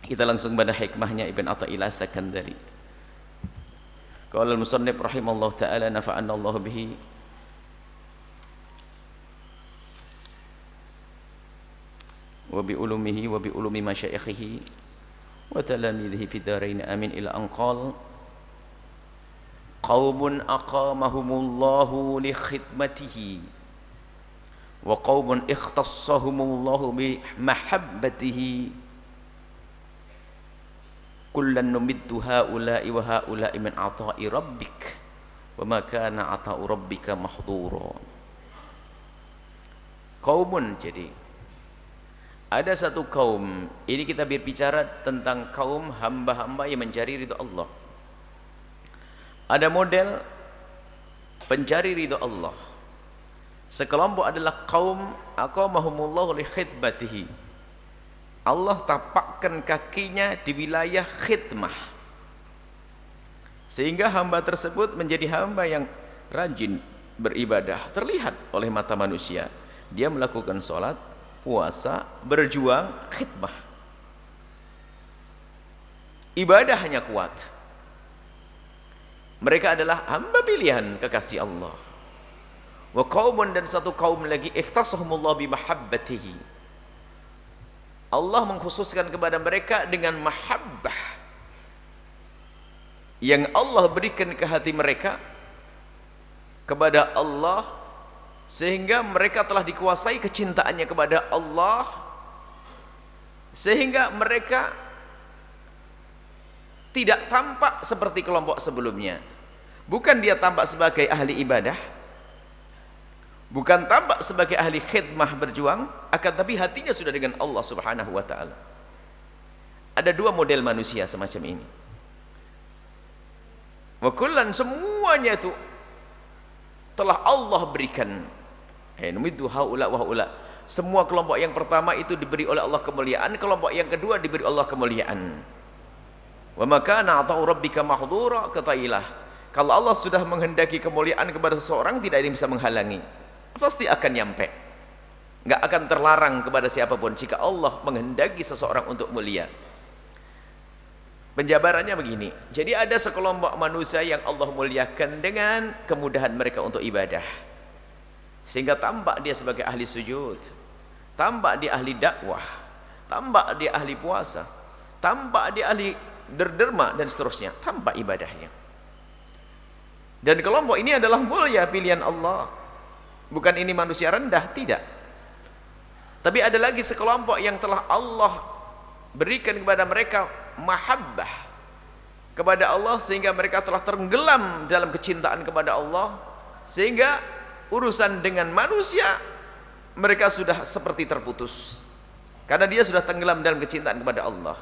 Kita langsung pada hikmahnya Ibn Athaillah As-Sakandari. Qala al-musannif rahimallahu ta'ala nafa'anna Allah bihi wa bi ulumihi wa bi ulumi masyayikhihi wa talamidhihi fid dharain amin ila an qala qaumun aqamahumullahu li khidmatihi wa qaumun ikhtassahumullahu bi mahabbatihi kullan numiddu haula'i wa haula'i min ata'i rabbik wa ma kana ata'u rabbika mahdura. Kaumun, jadi ada satu kaum, ini kita berbicara tentang kaum hamba-hamba yang mencari ridha Allah. Ada model pencari ridha Allah. Sekelompok adalah kaum aqamahumullahu li khidmatihi, Allah tapakkan kakinya di wilayah khidmah, sehingga hamba tersebut menjadi hamba yang rajin beribadah, terlihat oleh mata manusia. Dia melakukan sholat, puasa, berjuang, khidmah, ibadahnya kuat. Mereka adalah hamba pilihan kekasih Allah. Wa qaumun, dan satu kaum lagi, ikhtasahumullah bi mahabbatihi, Allah mengkhususkan kepada mereka dengan mahabbah yang Allah berikan ke hati mereka kepada Allah, sehingga mereka telah dikuasai kecintaannya kepada Allah, sehingga mereka tidak tampak seperti kelompok sebelumnya. Bukan dia tampak sebagai ahli ibadah, bukan tampak sebagai ahli khidmah berjuang, akan tapi hatinya sudah dengan Allah Subhanahu wa ta'ala. Ada dua model manusia semacam ini. Wa kullan, semuanya itu telah Allah berikan. Numiddu haula wa haula. Semua kelompok yang pertama itu diberi oleh Allah kemuliaan, kelompok yang kedua diberi Allah kemuliaan. Wa ma kana ata'u rabbika mahdura, katailah, kalau Allah sudah menghendaki kemuliaan kepada seseorang, tidak ada yang bisa menghalangi, pasti akan nyampe, nggak akan terlarang kepada siapapun jika Allah menghendaki seseorang untuk mulia. Penjabarannya begini, jadi ada sekelompok manusia yang Allah muliakan dengan kemudahan mereka untuk ibadah, sehingga tampak dia sebagai ahli sujud, tampak dia ahli dakwah, tampak dia ahli puasa, tampak dia ahli derma dan seterusnya, tampak ibadahnya. Dan kelompok ini adalah mulia pilihan Allah. Bukan ini manusia rendah, tidak. Tapi ada lagi sekelompok yang telah Allah berikan kepada mereka mahabbah kepada Allah, sehingga mereka telah tenggelam dalam kecintaan kepada Allah, sehingga urusan dengan manusia mereka sudah seperti terputus, karena dia sudah tenggelam dalam kecintaan kepada Allah.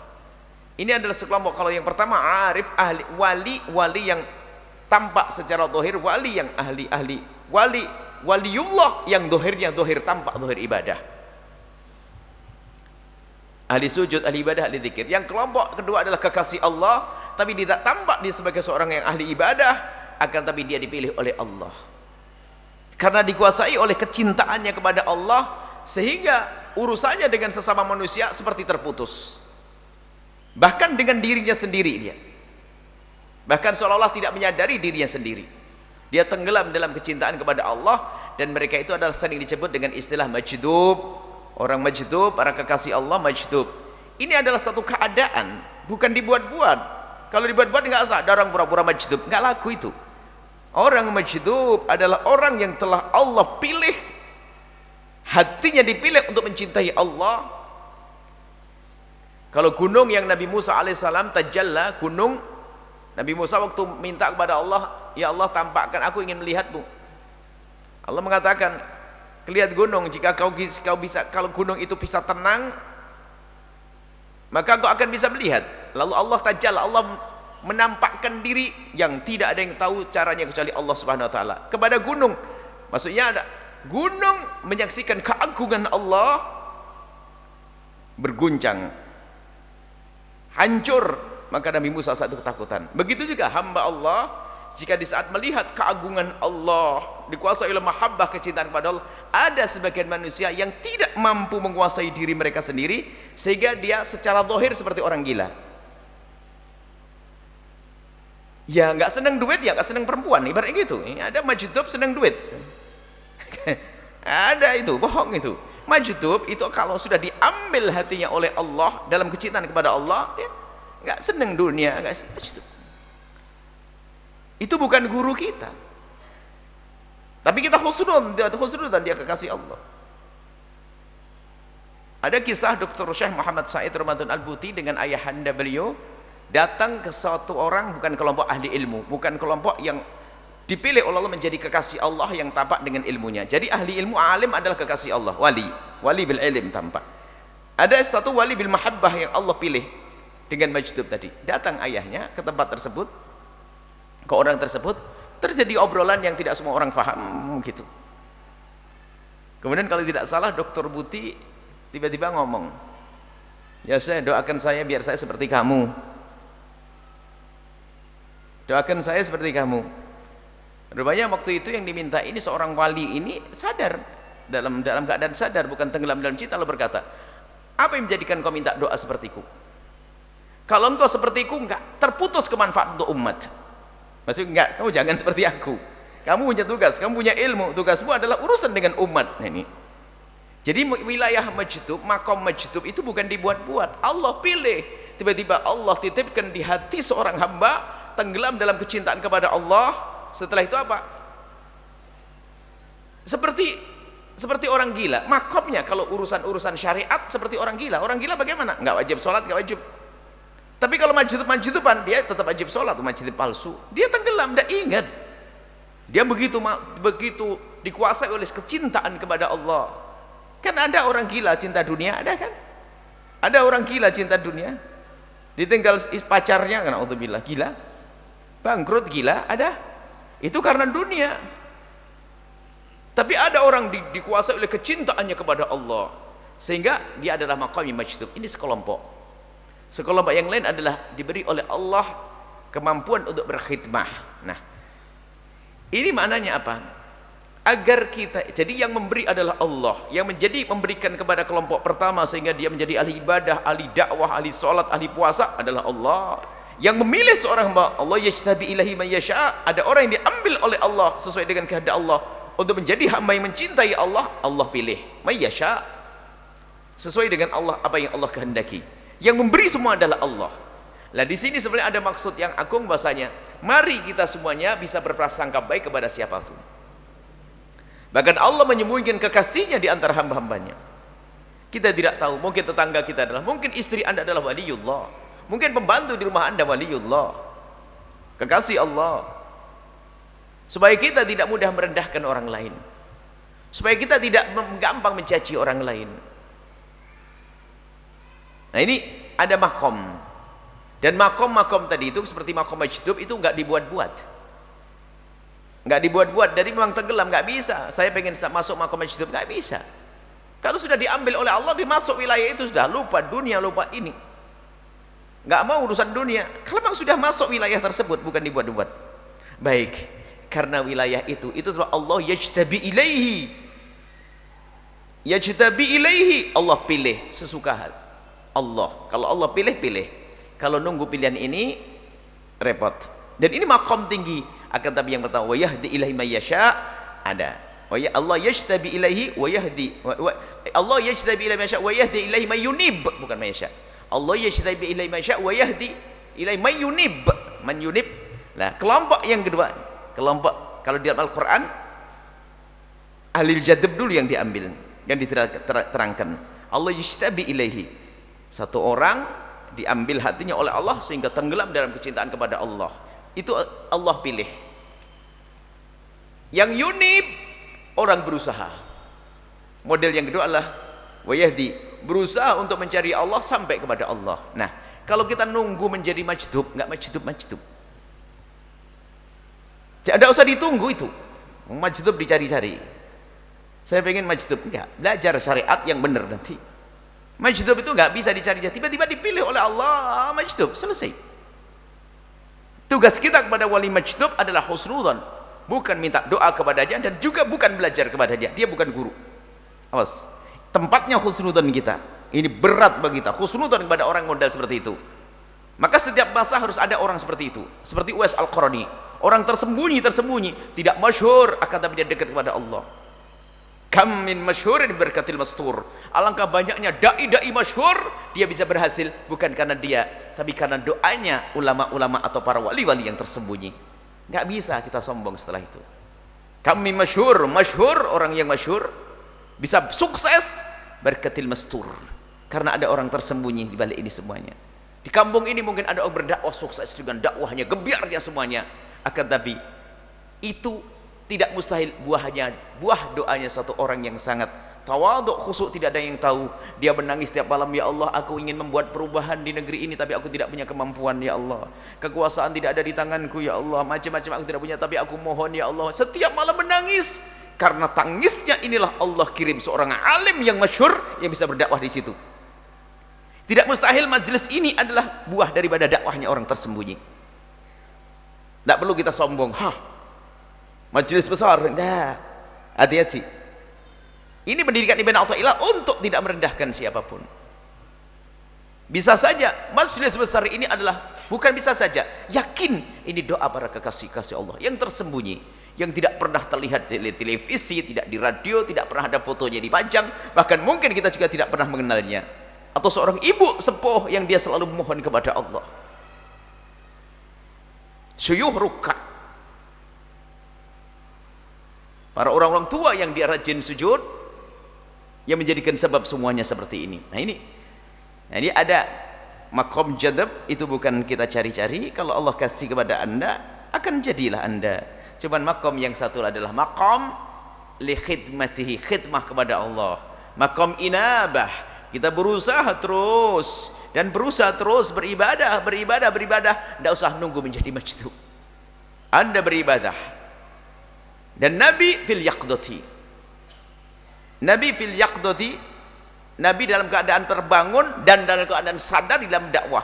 Ini adalah sekelompok. Kalau yang pertama arif, ahli, wali yang tampak secara zahir, wali yang ahli waliullah yang dohirnya dohir, tampak dohir ibadah, ahli sujud, ahli ibadah, ahli zikir. Yang kelompok kedua adalah kekasih Allah, tapi tidak tampak dia sebagai seorang yang ahli ibadah, akan tapi dia dipilih oleh Allah karena dikuasai oleh kecintaannya kepada Allah, sehingga urusannya dengan sesama manusia seperti terputus, bahkan dengan dirinya sendiri. Dia bahkan seolah-olah tidak menyadari dirinya sendiri. Dia tenggelam dalam kecintaan kepada Allah, dan mereka itu adalah sering disebut dengan istilah majdub. Orang majdub, para kekasih Allah majdub. Ini adalah satu keadaan, bukan dibuat-buat. Kalau dibuat-buat nggak sah, ada orang pura-pura majdub, nggak laku itu. Orang majdub adalah orang yang telah Allah pilih, hatinya dipilih untuk mencintai Allah. Kalau gunung yang Nabi Musa alaihissalam tajalla, gunung Nabi Musa waktu minta kepada Allah, ya Allah tampakkan, aku ingin melihatmu. Allah mengatakan, lihat gunung, jika kau bisa, kalau gunung itu bisa tenang, maka kau akan bisa melihat. Lalu Allah tajalla, Allah menampakkan diri yang tidak ada yang tahu caranya kecuali Allah Subhanahu wa taala kepada gunung. Maksudnya ada gunung menyaksikan keagungan Allah, berguncang, hancur. Maka Nabi Musa saat itu ketakutan. Begitu juga hamba Allah, jika di saat melihat keagungan Allah dikuasai oleh mahabbah, kecintaan kepada Allah. Ada sebagian manusia yang tidak mampu menguasai diri mereka sendiri, sehingga dia secara zahir seperti orang gila. Ya nggak seneng duit, ya nggak seneng perempuan, ibaratnya gitu. Ada majdub seneng duit. Ada itu, bohong itu. Majdub itu kalau sudah diambil hatinya oleh Allah dalam kecintaan kepada Allah, dia nggak seneng dunia, nggak majdub. Itu bukan guru kita. Tapi kita husnudzan, dia kekasih Allah. Ada kisah Dr. Syekh Muhammad Said Ramadan Al-Buti dengan ayahanda beliau datang ke suatu orang, bukan kelompok ahli ilmu, bukan kelompok yang dipilih oleh Allah menjadi kekasih Allah yang tampak dengan ilmunya. Jadi ahli ilmu, alim adalah kekasih Allah, wali bil ilm tampak. Ada satu wali bil mahabbah yang Allah pilih dengan majdub tadi. Datang ayahnya ke tempat tersebut, ke orang tersebut, terjadi obrolan yang tidak semua orang faham gitu. Kemudian kalau tidak salah Dr. Buti tiba-tiba ngomong, ya saya doakan saya biar saya seperti kamu. Doakan saya seperti kamu. Rupanya waktu itu yang diminta ini seorang wali ini sadar, dalam keadaan sadar, bukan tenggelam dalam cinta, lalu berkata, apa yang menjadikan kau minta doa sepertiku? Kalau engkau sepertiku, enggak terputus kemanfaat untuk umat. Maksudnya enggak, kamu jangan seperti aku. Kamu punya tugas, kamu punya ilmu, tugasmu adalah urusan dengan umat. Nah, ini. Jadi wilayah majdub, makom majdub itu bukan dibuat-buat. Allah pilih. Tiba-tiba Allah titipkan di hati seorang hamba, tenggelam dalam kecintaan kepada Allah. Setelah itu apa? Seperti orang gila. Makomnya kalau urusan syariat seperti orang gila. Orang gila bagaimana? Enggak wajib sholat, enggak wajib. Tapi kalau majduban dia tetap wajib sholat, majdub palsu. Dia tenggelam, tidak ingat. Dia begitu dikuasai oleh kecintaan kepada Allah. Kan ada orang gila cinta dunia, ada kan? Ada orang gila cinta dunia, ditinggal pacarnya, karena auzubillah, gila, bangkrut, gila, ada. Itu karena dunia. Tapi ada orang dikuasai oleh kecintaannya kepada Allah, sehingga dia adalah maqami majdub. Ini sekelompok. Sekelompok yang lain adalah diberi oleh Allah kemampuan untuk berkhidmah. Nah, ini maknanya apa? Agar kita, jadi yang memberi adalah Allah, yang memberikan kepada kelompok pertama sehingga dia menjadi ahli ibadah, ahli dakwah, ahli sholat, ahli puasa adalah Allah. Yang memilih seorang hamba, Allah yajtabi ilahi man yasha'. Ada orang yang diambil oleh Allah sesuai dengan kehendak Allah untuk menjadi hamba yang mencintai Allah. Allah pilih man yasha' sesuai dengan Allah, apa yang Allah kehendaki. Yang memberi semua adalah Allah. Lah di sini sebenarnya ada maksud yang agung, bahasanya mari kita semuanya bisa berprasangka baik kepada siapapun. Bahkan Allah menyembunyikan kekasihnya di antara hamba-hambanya. Kita tidak tahu, mungkin tetangga kita adalah, mungkin istri Anda adalah waliullah, mungkin pembantu di rumah Anda waliullah, kekasih Allah. Supaya kita tidak mudah merendahkan orang lain, supaya kita tidak gampang mencaci orang lain. Nah, ini ada makom. Dan makom-makom tadi itu seperti makom majdub itu enggak dibuat-buat. Enggak dibuat-buat, dari memang tenggelam, enggak bisa. Saya pengen masuk makom majdub, enggak bisa. Kalau sudah diambil oleh Allah, dimasuk wilayah itu sudah lupa dunia, lupa ini. Enggak mau urusan dunia. Kalau memang sudah masuk wilayah tersebut, bukan dibuat-buat. Baik, karena wilayah itu sebab Allah yajtabi ilaihi. Yajtabi ilaihi, Allah pilih sesuka hati. Allah, kalau Allah pilih. Kalau nunggu pilihan ini repot. Dan ini makom tinggi. Akan tapi yang pertama, wa yahdi ilaihi may yasha', ada. Allah yajtabi ilaihi wa yahdi. Allah yajtabi ilaihi may yasha' wa yahdi ilaihi may yunib, bukan may yasha'. Allah yajtabi ilaihi may yasha' wa yahdi ilaihi may yunib. Man yunib. Nah, kelompok yang kedua, kelompok kalau di dalam Al-Qur'an ahlul jadab dulu yang diambil, yang diterangkan. Allah yajtabi ilaihi. Satu orang diambil hatinya oleh Allah sehingga tenggelam dalam kecintaan kepada Allah. Itu Allah pilih. Yang yunib, orang berusaha. Model yang kedua adalah wayahdi, berusaha untuk mencari Allah sampai kepada Allah. Nah, kalau kita nunggu menjadi majdub, enggak majdub. Tidak usah ditunggu itu. Majdub dicari-cari. Saya pengen majdub, enggak. Belajar syariat yang benar nanti. Majdub itu enggak bisa dicari-cari. Tiba-tiba dipilih oleh Allah, majdub, selesai. Tugas kita kepada wali majdub adalah husnudzan, bukan minta doa kepadanya, dan juga bukan belajar kepada dia. Dia bukan guru. Awas, tempatnya husnudzon kita. Ini berat bagi kita, husnudzon kepada orang modal seperti itu. Maka setiap masa harus ada orang seperti itu, seperti Uwais Al-Qarani, orang tersembunyi, tidak masyhur, akan tapi dia dekat kepada Allah. Kam min masyhurin berkatil mastur. Alangkah banyaknya dai-dai masyhur, dia bisa berhasil bukan karena dia, tapi karena doanya ulama-ulama atau para wali-wali yang tersembunyi. Nggak bisa kita sombong setelah itu. Kam min masyhur, orang yang masyhur bisa sukses berkatil mastur, karena ada orang tersembunyi di balik ini semuanya. Di kampung ini mungkin ada orang berdakwah sukses dengan dakwahnya, gebiarnya semuanya, akan tapi itu tidak mustahil buah doanya satu orang yang sangat tawadhu, khusyuk, tidak ada yang tahu. Dia menangis setiap malam, ya Allah, aku ingin membuat perubahan di negeri ini tapi aku tidak punya kemampuan, ya Allah. Kekuasaan tidak ada di tanganku, ya Allah. Macam-macam aku tidak punya, tapi aku mohon, ya Allah. Setiap malam menangis. Karena tangisnya inilah Allah kirim seorang alim yang masyhur yang bisa berdakwah di situ. Tidak mustahil majelis ini adalah buah daripada dakwahnya orang tersembunyi. Tidak perlu kita sombong, majelis besar, nah, hati-hati. Ini pendidikan Ibn Athaillah untuk tidak merendahkan siapapun. Bisa saja majelis besar ini adalah, bukan bisa saja, yakin ini doa para kekasih-kasih Allah yang tersembunyi, yang tidak pernah terlihat di televisi, tidak di radio, tidak pernah ada fotonya dipajang, bahkan mungkin kita juga tidak pernah mengenalnya. Atau seorang ibu sepuh yang dia selalu memohon kepada Allah, syuyuh rukak, para orang-orang tua yang dia rajin sujud, yang menjadikan sebab semuanya seperti ini. Nah ini ada makom jadab, itu bukan kita cari-cari. Kalau Allah kasih kepada anda, akan jadilah anda. Cuman makom yang satu adalah makom li khidmatihi, khidmah kepada Allah. Makom inabah, kita berusaha terus dan berusaha terus beribadah, tidak usah nunggu menjadi majdub. Anda beribadah. Dan Nabi fil yaqdati, Nabi dalam keadaan terbangun dan dalam keadaan sadar di dalam dakwah.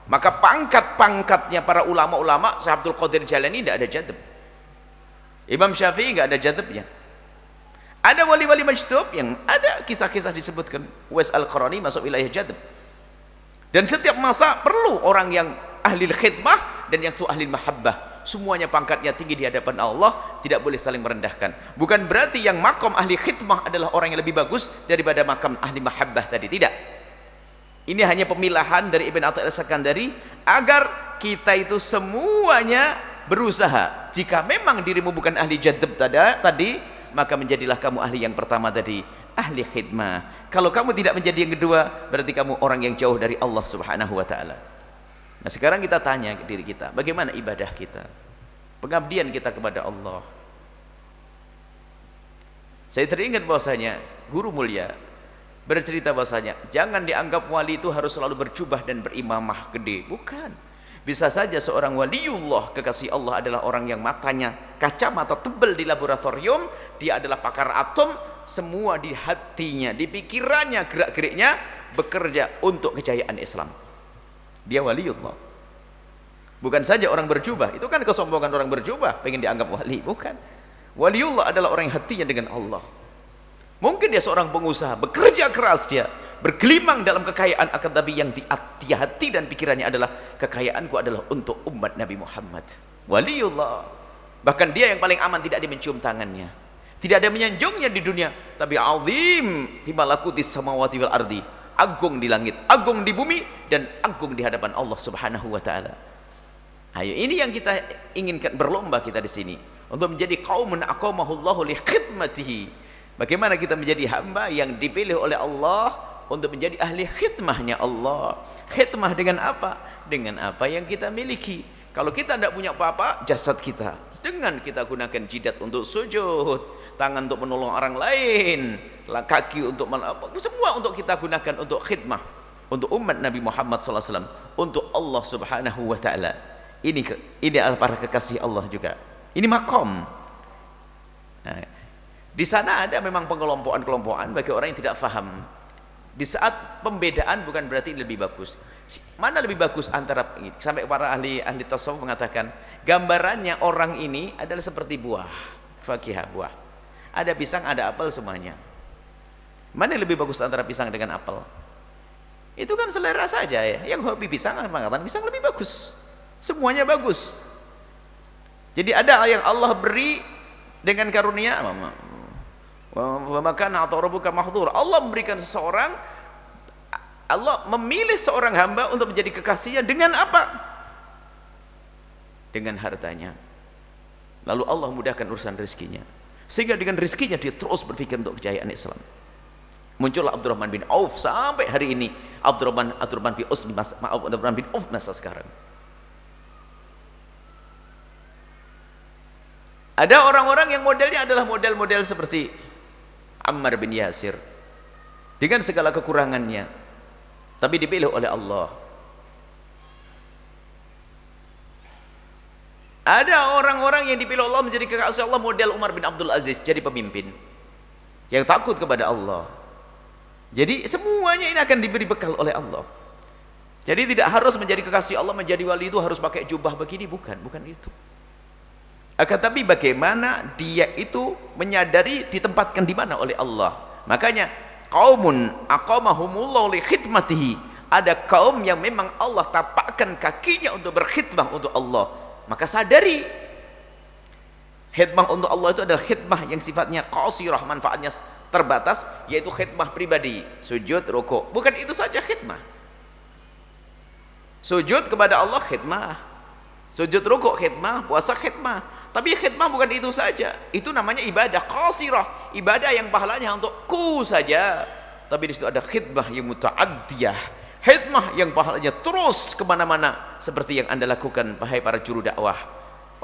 Maka pangkat-pangkatnya para ulama-ulama, Syekh Abdul Qadir Jalani tidak ada jadab, Imam Syafi'i tidak ada jadabnya. Ada wali-wali majdub yang ada kisah-kisah disebutkan. Uwais Al-Qarani masuk wilayah jadab. Dan setiap masa perlu orang yang ahli khidmah dan yang ahli mahabbah. Semuanya pangkatnya tinggi di hadapan Allah, tidak boleh saling merendahkan. Bukan berarti yang makom ahli khidmah adalah orang yang lebih bagus daripada makam ahli mahabbah tadi, tidak. Ini hanya pemilahan dari Ibn Athaillah Sakandari agar kita itu semuanya berusaha. Jika memang dirimu bukan ahli jadab tadi, maka menjadilah kamu ahli yang pertama tadi, ahli khidmah. Kalau kamu tidak menjadi yang kedua, berarti kamu orang yang jauh dari Allah Subhanahu wa ta'ala. Nah sekarang kita tanya ke diri kita, bagaimana ibadah kita, pengabdian kita kepada Allah. Saya teringat bahwasanya guru mulia bercerita bahwasanya jangan dianggap wali itu harus selalu berjubah dan berimamah gede, bukan. Bisa saja seorang waliullah, kekasih Allah, adalah orang yang matanya kacamata tebal di laboratorium, dia adalah pakar atom, semua di hatinya, di pikirannya, gerak-geriknya bekerja untuk kejayaan Islam. Dia waliullah. Bukan saja orang berjubah, itu kan kesombongan orang berjubah, pengen dianggap wali, bukan. Waliullah adalah orang yang hatinya dengan Allah. Mungkin dia seorang pengusaha, bekerja keras dia, bergelimang dalam kekayaan, akan tapi yang di hati dan pikirannya adalah, kekayaanku adalah untuk umat Nabi Muhammad. Waliullah. Bahkan dia yang paling aman, tidak ada mencium tangannya, tidak ada menyanjungnya di dunia, tapi azim fi malakutis samawati wal ardi, agung di langit, agung di bumi, dan agung di hadapan Allah Subhanahu wa taala. Ayo, ini yang kita inginkan, berlomba kita di sini untuk menjadi qaumun aqamahullahu li khidmatihi. Bagaimana kita menjadi hamba yang dipilih oleh Allah untuk menjadi ahli khidmahnya Allah. Khidmah dengan apa? Dengan apa yang kita miliki. Kalau kita tidak punya apa-apa, jasad kita, dengan kita gunakan jidat untuk sujud, tangan untuk menolong orang lain, kaki untuk semua untuk kita gunakan untuk khidmah, untuk umat Nabi Muhammad SAW, untuk Allah Subhanahu wa ta'ala. Ini adalah para kekasih Allah juga. Ini makom. Nah, di sana ada memang pengelompokan-kelompokan bagi orang yang tidak faham. Di saat pembedaan bukan berarti lebih bagus. Mana lebih bagus antara ini? Sampai para ahli tasawuf mengatakan gambarannya orang ini adalah seperti buah, fakihah, buah. Ada pisang, ada apel, semuanya. Mana yang lebih bagus antara pisang dengan apel? Itu kan selera saja ya. Yang hobi pisang mengatakan pisang lebih bagus. Semuanya bagus. Jadi ada yang Allah beri dengan karunia, maka atau rabbuka mahdzur. Allah memberikan seseorang, Allah memilih seorang hamba untuk menjadi kekasihnya dengan apa? Dengan hartanya. Lalu Allah mudahkan urusan rezekinya. Sehingga dengan rezekinya dia terus berpikir untuk kejayaan Islam. Muncullah Abdurrahman bin Auf sampai hari ini. Abdurrahman bin Auf masa sekarang. Ada orang-orang yang modelnya adalah model-model seperti Ammar bin Yasir dengan segala kekurangannya, tapi dipilih oleh Allah. Ada orang-orang yang dipilih Allah menjadi kekasih Allah, model Umar bin Abdul Aziz, jadi pemimpin yang takut kepada Allah. Jadi semuanya ini akan diberi bekal oleh Allah. Jadi tidak harus menjadi kekasih Allah, menjadi wali itu harus pakai jubah begini, bukan itu. Akan tapi bagaimana dia itu menyadari ditempatkan di mana oleh Allah. Makanya qaumun aqamahumullahu li khidmatihi, ada kaum yang memang Allah tapakkan kakinya untuk berkhidmah untuk Allah. Maka sadari khidmah untuk Allah itu adalah khidmah yang sifatnya qasirah, manfaatnya terbatas, yaitu khidmah pribadi, sujud, rukuk. Bukan itu saja khidmah. Sujud kepada Allah khidmah, sujud rukuk khidmah, puasa khidmah. Tapi khidmah bukan itu saja. Itu namanya ibadah qasirah, ibadah yang pahalanya untuk ku saja. Tapi di situ ada khidmah yang muta'addiyah, khidmah yang pahalanya terus kemana-mana, seperti yang Anda lakukan, wahai para juru dakwah,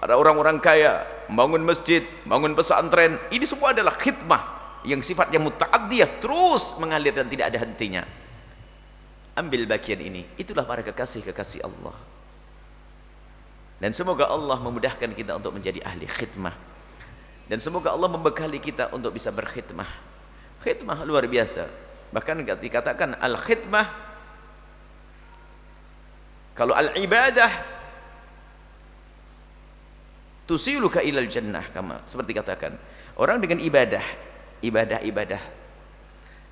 para orang-orang kaya, membangun masjid, bangun pesantren. Ini semua adalah khidmah yang sifatnya muta'addiyah, terus mengalir dan tidak ada hentinya. Ambil bagian ini. Itulah para kekasih-kekasih Allah. Dan semoga Allah memudahkan kita untuk menjadi ahli khidmah, dan semoga Allah membekali kita untuk bisa berkhidmah. Khidmah luar biasa. Bahkan dikatakan al-khidmah, kalau al-ibadah tusiluka ilal jannah, kama seperti katakan orang dengan ibadah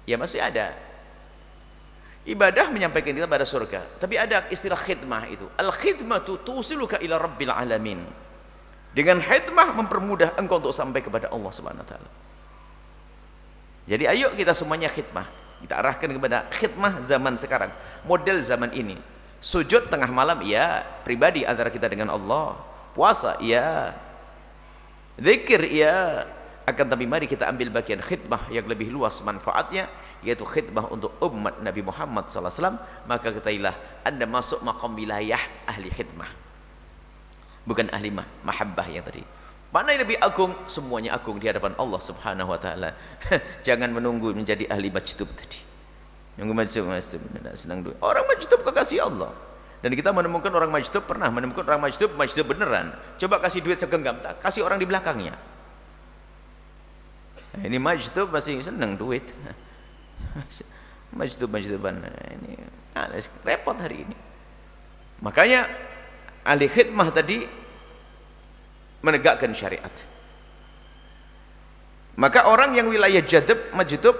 ya masih ada ibadah menyampaikan kita pada surga, tapi ada istilah khidmah itu. Al-khidmatu tusiluka ila rabbil alamin. Dengan khidmah mempermudah engkau untuk sampai kepada Allah Subhanahu wa taala. Jadi ayo kita semuanya khidmah. Kita arahkan kepada khidmah zaman sekarang, model zaman ini. Sujud tengah malam iya, pribadi antara kita dengan Allah. Puasa iya, zikir iya. Akan tapi mari kita ambil bagian khidmah yang lebih luas manfaatnya, yaitu khidmah untuk umat Nabi Muhammad SAW. Maka ketahuilah Anda masuk maqam wilayah ahli khidmah, bukan ahli mahabbah yang tadi. Mana yang lebih agung? Semuanya agung di hadapan Allah Subhanahu wa taala. Jangan menunggu menjadi ahli majdub tadi. Yang majdub senang duit. Orang majdub kekasih Allah. Dan kita menemukan orang majdub, pernah menemukan orang majdub beneran. Coba kasih duit segenggam, kasih orang di belakangnya. Ini majdub masih senang duit. Majdub-majduban ini repot hari ini. Makanya ahli khidmah tadi menegakkan syariat. Maka orang yang wilayah majdub,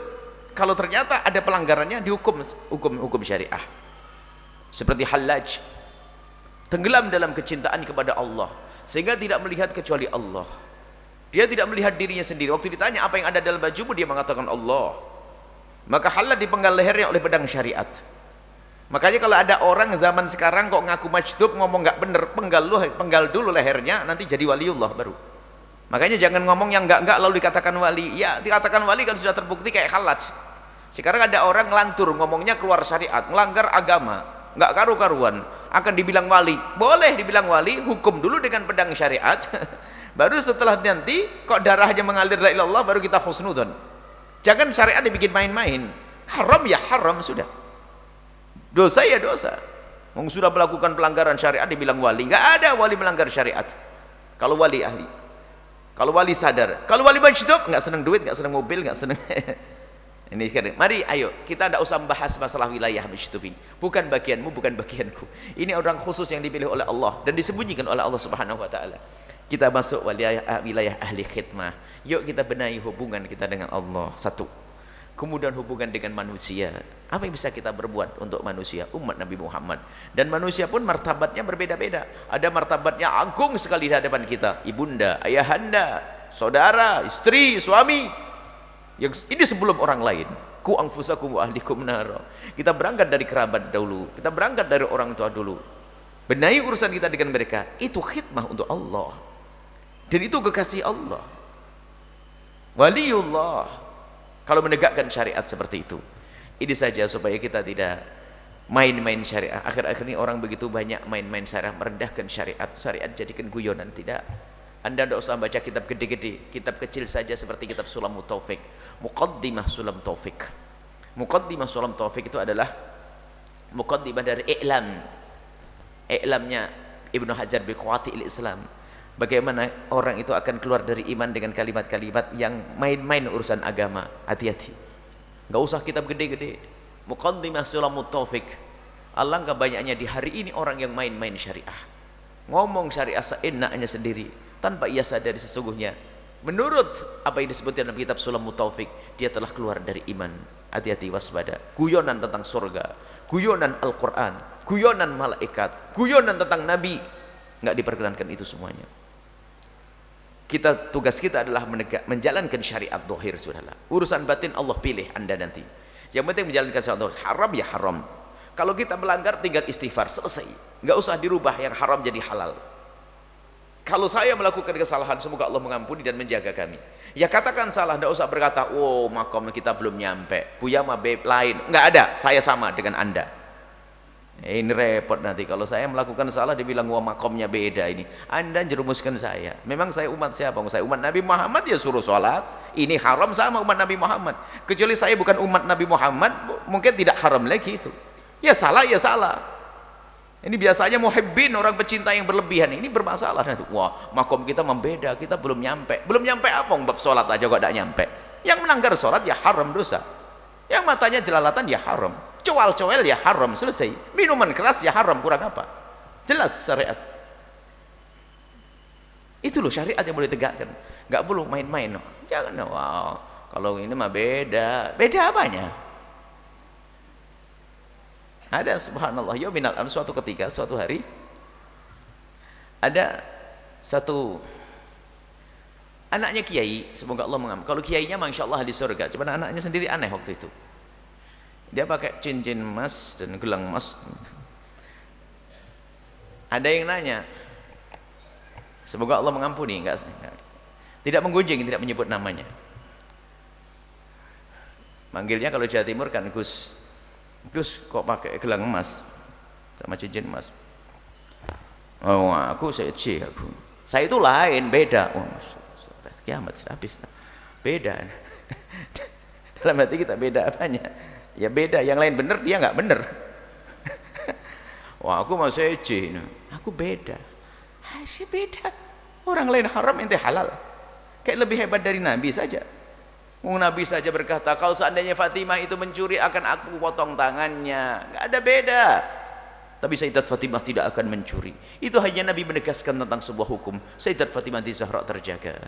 kalau ternyata ada pelanggarannya, dihukum hukum syariah. Seperti Hallaj, tenggelam dalam kecintaan kepada Allah sehingga tidak melihat kecuali Allah. Dia tidak melihat dirinya sendiri. Waktu ditanya apa yang ada dalam bajumu, dia mengatakan Allah. Maka Hallaj dipenggal lehernya oleh pedang syariat. Makanya kalau ada orang zaman sekarang kok ngaku majdub, ngomong nggak bener, penggal dulu lehernya, nanti jadi waliullah baru. Makanya jangan ngomong yang enggak lalu dikatakan wali. Ya dikatakan wali kan sudah terbukti kayak Hallaj. Sekarang ada orang ngelantur, ngomongnya keluar syariat, ngelanggar agama, nggak karu-karuan, akan dibilang wali. Boleh dibilang wali, hukum dulu dengan pedang syariat. Baru setelah nanti kok darahnya mengalir la ilallah, baru kita husnudon. Jangan syariat dibikin main-main. Haram ya haram sudah. Dosa ya dosa. Wong sudah melakukan pelanggaran syariat dibilang wali. Nggak ada wali melanggar syariat. Kalau wali ahli. Kalau wali sadar. Kalau wali majdub nggak senang duit, nggak senang mobil, nggak senang Ini sekarang, mari ayo kita tidak usah membahas masalah wilayah Mujtubin. Bukan bagianmu, bukan bagianku. Ini orang khusus yang dipilih oleh Allah dan disembunyikan oleh Allah Subhanahu wa taala. Kita masuk wilayah ahli khidmah. Yuk kita benahi hubungan kita dengan Allah. Satu. Kemudian hubungan dengan manusia. Apa yang bisa kita berbuat untuk manusia umat Nabi Muhammad? Dan manusia pun martabatnya berbeda-beda. Ada martabatnya agung sekali di hadapan kita, ibunda, ayahanda, saudara, istri, suami. Yang ini sebelum orang lain. Ku anfusakum wa ahlikum nar. Kita berangkat dari kerabat dahulu, kita berangkat dari orang tua dulu. Benahi urusan kita dengan mereka, itu khidmah untuk Allah. Dan itu kekasih Allah. Waliullah. Kalau menegakkan syariat seperti itu. Ini saja supaya kita tidak main-main syariat. Akhir-akhir ini orang begitu banyak main-main syariat, merendahkan syariat. Syariat jadikan guyonan, tidak. Anda tidak usah baca kitab gede-gede, kitab kecil saja seperti kitab Sulam Taufik, Muqaddimah Sulam Taufik. Muqaddimah Sulam Taufik itu adalah muqaddimah dari i'lamnya Ibnu Hajar biqawati'il Islam. Bagaimana orang itu akan keluar dari iman dengan kalimat-kalimat yang main-main urusan agama. Hati-hati. Enggak usah kitab gede-gede. Muqaddimah Sulam Taufik. Alangkah banyaknya di hari ini orang yang main-main syariah. Ngomong syariah seenaknya sendiri, tanpa ia sadari sesungguhnya menurut apa yang disebutkan dalam kitab Sulam Taufik, dia telah keluar dari iman. Hati-hati, waspada. Guyonan tentang surga, guyonan Al-Quran, guyonan malaikat, guyonan tentang Nabi, nggak diperkenankan itu semuanya. Tugas kita adalah menjalankan syariat zahir, saudara. Urusan batin Allah pilih Anda nanti. Yang penting menjalankan syariat zahir. Haram ya haram. Kalau kita melanggar tinggal istighfar, selesai. Nggak usah dirubah yang haram jadi halal. Kalau saya melakukan kesalahan, semoga Allah mengampuni dan menjaga kami. Ya katakan salah, tidak usah berkata, oh makom kita belum nyampe, Buya mah lain. Enggak ada, saya sama dengan Anda. Ini repot nanti kalau saya melakukan salah dibilang wah makomnya beda ini. Anda jerumuskan saya. Memang saya umat siapa? Saya umat Nabi Muhammad, ya suruh sholat. Ini haram sama umat Nabi Muhammad. Kecuali saya bukan umat Nabi Muhammad, mungkin tidak haram lagi itu. Ya salah, ya salah. Ini biasanya muhibbin, orang pecinta yang berlebihan ini bermasalah. Wah, makom kita membeda, kita belum nyampe. Belum nyampe apa? Bab sholat aja kok tidak nyampe. Yang melanggar sholat ya haram dosa. Yang matanya jelalatan ya haram. Coel-coel ya haram, selesai. Minuman keras ya haram, kurang apa? Jelas syariat. Itu loh syariat yang boleh ditegakkan. Nggak perlu main-main. Jangan, wow, kalau ini mah beda. Beda apanya? Ada subhanallah ya minal suatu ketika, suatu hari ada satu anaknya kiai, semoga Allah mengampuni. Kalau kiainya masya Allah di surga, cuma anaknya sendiri aneh waktu itu. Dia pakai cincin emas dan gelang emas. Ada yang nanya, semoga Allah mengampuni, tidak menggunjing, tidak menyebut namanya. Manggilnya kalau Jawa Timur kan Gus. Gus kok pakai gelang emas sama cincin emas? Oh aku saya aku. Saya itu lain, beda. Oh kiamat sudah habis. Beda. Dalam hati kita beda apanya? Ya beda, yang lain benar, dia nggak benar. Wah aku mau saya aku beda. Saya beda. Orang lain haram, ente halal. Kayak lebih hebat dari Nabi saja. Nabi saja berkata, kalau seandainya Fatimah itu mencuri akan aku potong tangannya. Nggak ada beda. Tapi Sayyidat Fatimah tidak akan mencuri. Itu hanya Nabi menegaskan tentang sebuah hukum. Sayyidat Fatimah di Zahra terjaga.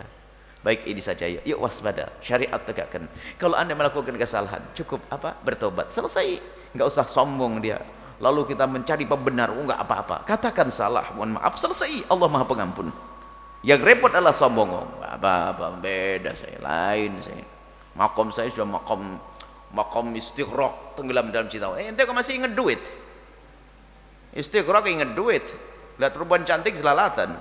Baik, ini saja yuk. Yuk waspada, syariat tegakkan. Kalau Anda melakukan kesalahan, cukup apa? Bertobat. Selesai. Nggak usah sombong dia. Lalu kita mencari pembenar, nggak apa-apa. Katakan salah, mohon maaf, selesai. Allah Maha Pengampun. Yang repot adalah sombong. Apa-apa, beda saya, lain saya. Makom saya sudah makom istighraq, tenggelam dalam cinta. Ente kok masih inget duit? Istighraq inget duit. Lihat perempuan cantik jelalatan.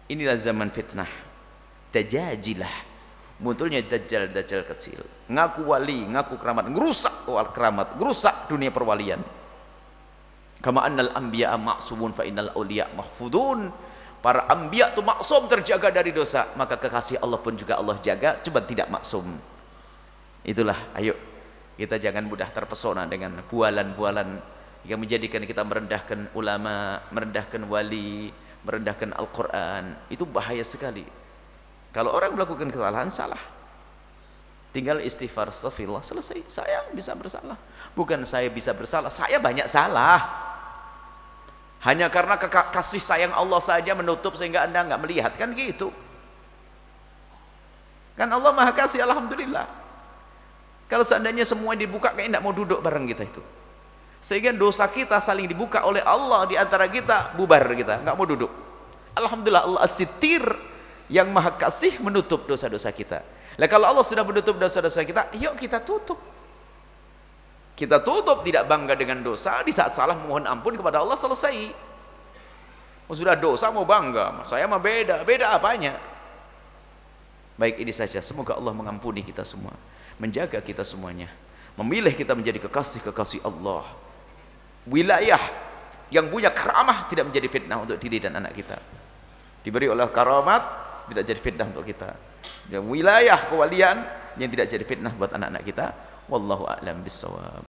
Inilah zaman fitnah. Dajajilah. Munculnya dajjal kecil. Ngaku wali, ngaku keramat, ngerusak keramat, ngerusak dunia perwalian. Kama annal anbiya ma'sumun fa innal awliya mahfudun. Para anbiya itu maksum, terjaga dari dosa, maka kekasih Allah pun juga Allah jaga, cuma tidak maksum. Itulah, ayo kita jangan mudah terpesona dengan bualan-bualan yang menjadikan kita merendahkan ulama, merendahkan wali, merendahkan Al-Quran. Itu bahaya sekali. Kalau orang melakukan kesalahan, salah. tinggal istighfar, astagfirullah, selesai. Saya bisa bersalah, bukan saya bisa bersalah, saya banyak salah. Hanya karena kasih sayang Allah saja menutup sehingga Anda nggak melihat, kan gitu. Kan Allah maha kasih, alhamdulillah. Kalau seandainya semua dibuka, kayak tidak mau duduk bareng kita itu. Sehingga dosa kita saling dibuka oleh Allah di antara kita, bubar kita, nggak mau duduk. Alhamdulillah, Allah as-sittir yang maha kasih menutup dosa-dosa kita. Nah, kalau Allah sudah menutup dosa-dosa kita, yuk kita tutup. Kita tutup, tidak bangga dengan dosa. Di saat salah memohon ampun kepada Allah, selesai. Oh, sudah dosa mau bangga, saya mah beda. Beda apanya? Baik, ini saja. Semoga Allah mengampuni kita semua, menjaga kita semuanya, memilih kita menjadi kekasih-kekasih Allah. Wilayah yang punya karamah tidak menjadi fitnah untuk diri dan anak kita. Diberi oleh karamat, tidak jadi fitnah untuk kita. Dan wilayah kewalian yang tidak jadi fitnah buat anak-anak kita. Wallahu a'lam bissawab.